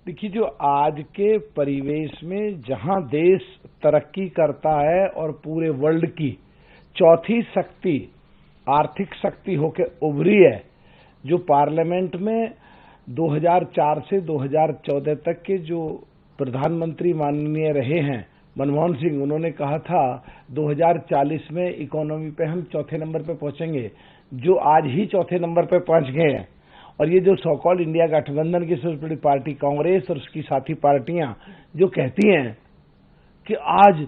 देखिए, जो आज के परिवेश में जहां देश तरक्की करता है और पूरे वर्ल्ड की चौथी शक्ति, आर्थिक शक्ति होकर उभरी है, जो पार्लियामेंट में 2004 से 2014 तक के जो प्रधानमंत्री माननीय रहे हैं मनमोहन सिंह, उन्होंने कहा था 2040 में इकोनॉमी पे हम चौथे नंबर पे पहुंचेंगे, जो आज ही चौथे नंबर पे पहुंच गए हैं। और ये जो सो कॉल्ड इंडिया गठबंधन की सबसे बड़ी पार्टी कांग्रेस और उसकी साथी पार्टियां जो कहती हैं कि आज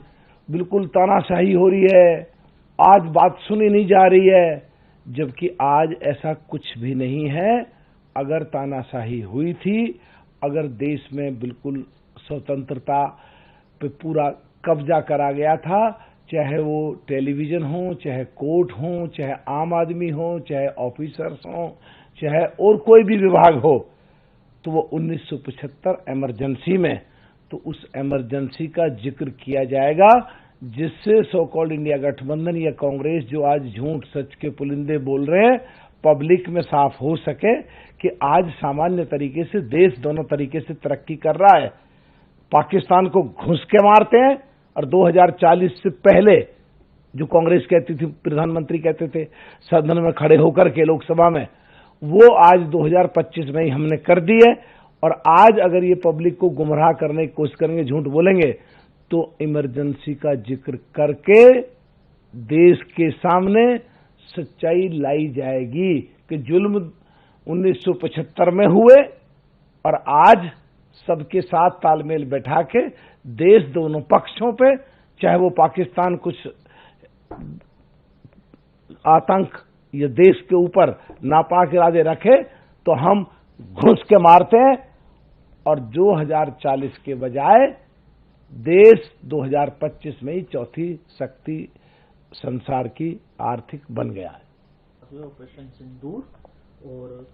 बिल्कुल तानाशाही हो रही है, आज बात सुनी नहीं जा रही है, जबकि आज ऐसा कुछ भी नहीं है। अगर तानाशाही हुई थी, अगर देश में बिल्कुल स्वतंत्रता पे पूरा कब्जा करा गया था, चाहे वो टेलीविजन हो, चाहे कोर्ट हो, चाहे आम आदमी हो, चाहे ऑफिसर्स हो, चाहे और कोई भी विभाग हो, तो वो 1975 इमरजेंसी में, तो उस इमरजेंसी का जिक्र किया जाएगा, जिससे सो कॉल्ड इंडिया गठबंधन या कांग्रेस जो आज झूठ सच के पुलिंदे बोल रहे हैं, पब्लिक में साफ हो सके कि आज सामान्य तरीके से देश दोनों तरीके से तरक्की कर रहा है। पाकिस्तान को घुस के मारते हैं और 2040 से पहले जो कांग्रेस कहती थी, प्रधानमंत्री कहते थे सदन में खड़े होकर के लोकसभा में, वो आज 2025 में ही हमने कर दी है। और आज अगर ये पब्लिक को गुमराह करने की कोशिश करेंगे, झूठ बोलेंगे, तो इमरजेंसी का जिक्र करके देश के सामने सच्चाई लाई जाएगी कि जुल्म 1975 में हुए और आज सबके साथ तालमेल बैठा के देश दोनों पक्षों पे, चाहे वो पाकिस्तान कुछ आतंक ये देश के ऊपर नापाक इरादे रखे, तो हम घुस के मारते हैं। और 2040 के बजाय देश 2025 में ही चौथी शक्ति संसार की आर्थिक बन गया है। ऑपरेशन सिंदूर और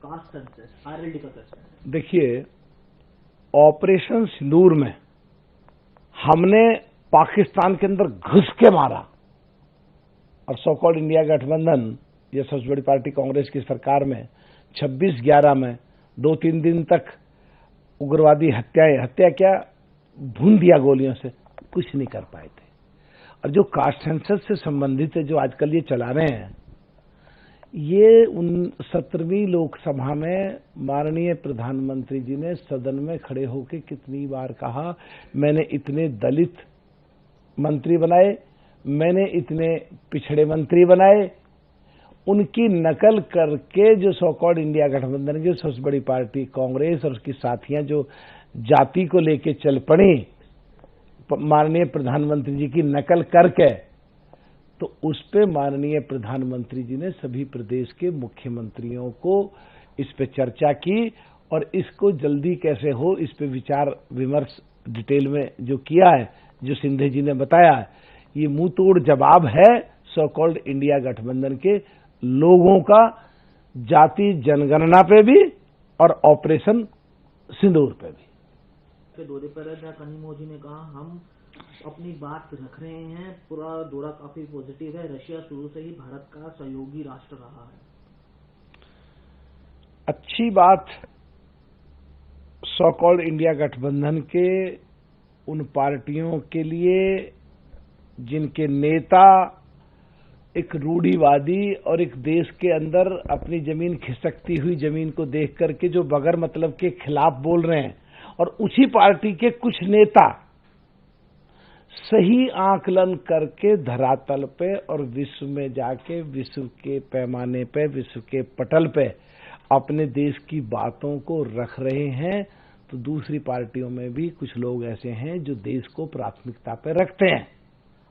कास्ट सेंसस, आरएलडी का कैसे? देखिए, ऑपरेशन सिंदूर में हमने पाकिस्तान के अंदर घुस के मारा और सो कॉल्ड इंडिया गठबंधन, ये सबसे बड़ी पार्टी कांग्रेस की सरकार में 26/11 में 2-3 दिन तक उग्रवादी हत्या क्या भून दिया गोलियों से, कुछ नहीं कर पाए थे। और जो कास्ट सेंसस से संबंधित है, जो आजकल ये चला रहे हैं, ये 17वीं लोकसभा में माननीय प्रधानमंत्री जी ने सदन में खड़े होकर कितनी बार कहा, मैंने इतने दलित मंत्री बनाए, मैंने इतने पिछड़े मंत्री बनाए। उनकी नकल करके जो सो कॉल्ड इंडिया गठबंधन की सबसे बड़ी पार्टी कांग्रेस और उसकी साथियां जो जाति को लेके चल पड़ी, माननीय प्रधानमंत्री जी की नकल करके, तो उस पे माननीय प्रधानमंत्री जी ने सभी प्रदेश के मुख्यमंत्रियों को इस पे चर्चा की और इसको जल्दी कैसे हो, इस पे विचार विमर्श डिटेल में जो किया है, जो सिंधे जी ने बताया, ये मुंह तोड़ जवाब है सो कॉल्ड इंडिया गठबंधन के लोगों का जाति जनगणना पे भी और ऑपरेशन सिंदूर पे भी। दौरे पर कनिमोझी जी ने कहा हम अपनी बात रख रहे हैं, पूरा दौरा काफी पॉजिटिव है, रशिया शुरू से ही भारत का सहयोगी राष्ट्र रहा है। अच्छी बात। सो कॉल्ड इंडिया गठबंधन के उन पार्टियों के लिए जिनके नेता एक रूढ़िवादी और एक देश के अंदर अपनी जमीन खिसकती हुई जमीन को देख करके जो बगैर मतलब के खिलाफ बोल रहे हैं, और उसी पार्टी के कुछ नेता सही आकलन करके धरातल पे और विश्व में जाके विश्व के पैमाने पे, विश्व के पटल पे अपने देश की बातों को रख रहे हैं, तो दूसरी पार्टियों में भी कुछ लोग ऐसे हैं जो देश को प्राथमिकता पे रखते हैं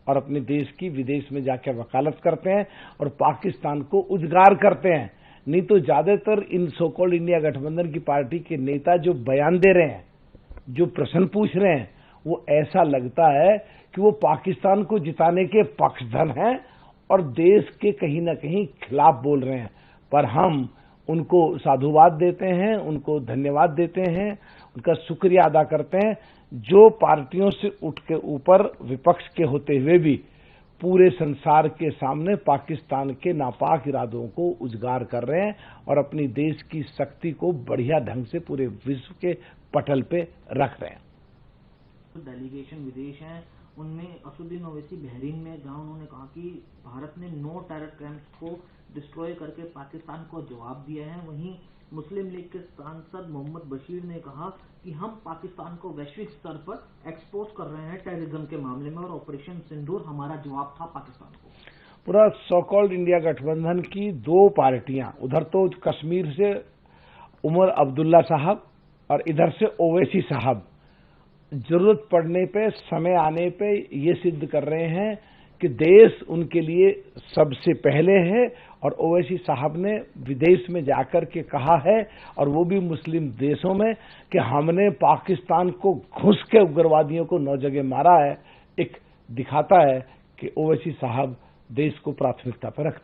और अपने देश की विदेश में जाके वकालत करते हैं और पाकिस्तान को उजागर करते हैं। नहीं तो ज्यादातर इन सो कॉल्ड इंडिया गठबंधन की पार्टी के नेता जो बयान दे रहे हैं, जो प्रश्न पूछ रहे हैं, वो ऐसा लगता है कि वो पाकिस्तान को जिताने के पक्षधर हैं और देश के कहीं ना कहीं खिलाफ बोल रहे हैं। पर हम उनको साधुवाद देते हैं, उनको धन्यवाद देते हैं, उनका शुक्रिया अदा करते हैं, जो पार्टियों से उठ के ऊपर विपक्ष के होते हुए भी पूरे संसार के सामने पाकिस्तान के नापाक इरादों को उजागर कर रहे हैं और अपनी देश की शक्ति को बढ़िया ढंग से पूरे विश्व के पटल पे रख रहे हैं। डेलीगेशन विदेश हैं, उनमें असदुद्दीन ओवैसी बहरीन में, जहां उन्होंने कहा कि भारत ने 9 टेरर कैंप्स को डिस्ट्रॉय करके पाकिस्तान को जवाब दिया है। वहीं मुस्लिम लीग के सांसद मोहम्मद बशीर ने कहा कि हम पाकिस्तान को वैश्विक स्तर पर एक्सपोज कर रहे हैं टेररिज्म के मामले में और ऑपरेशन सिंदूर हमारा जवाब था पाकिस्तान को। पूरा सो कॉल्ड इंडिया गठबंधन की 2 पार्टियां, उधर तो कश्मीर से उमर अब्दुल्ला साहब और इधर से ओवैसी साहब, जरूरत पड़ने पे, समय आने पे ये सिद्ध कर रहे हैं कि देश उनके लिए सबसे पहले है। और ओवैसी साहब ने विदेश में जाकर के कहा है, और वो भी मुस्लिम देशों में, कि हमने पाकिस्तान को घुस के उग्रवादियों को 9 जगह मारा है। एक दिखाता है कि ओवैसी साहब देश को प्राथमिकता पर रखते हैं।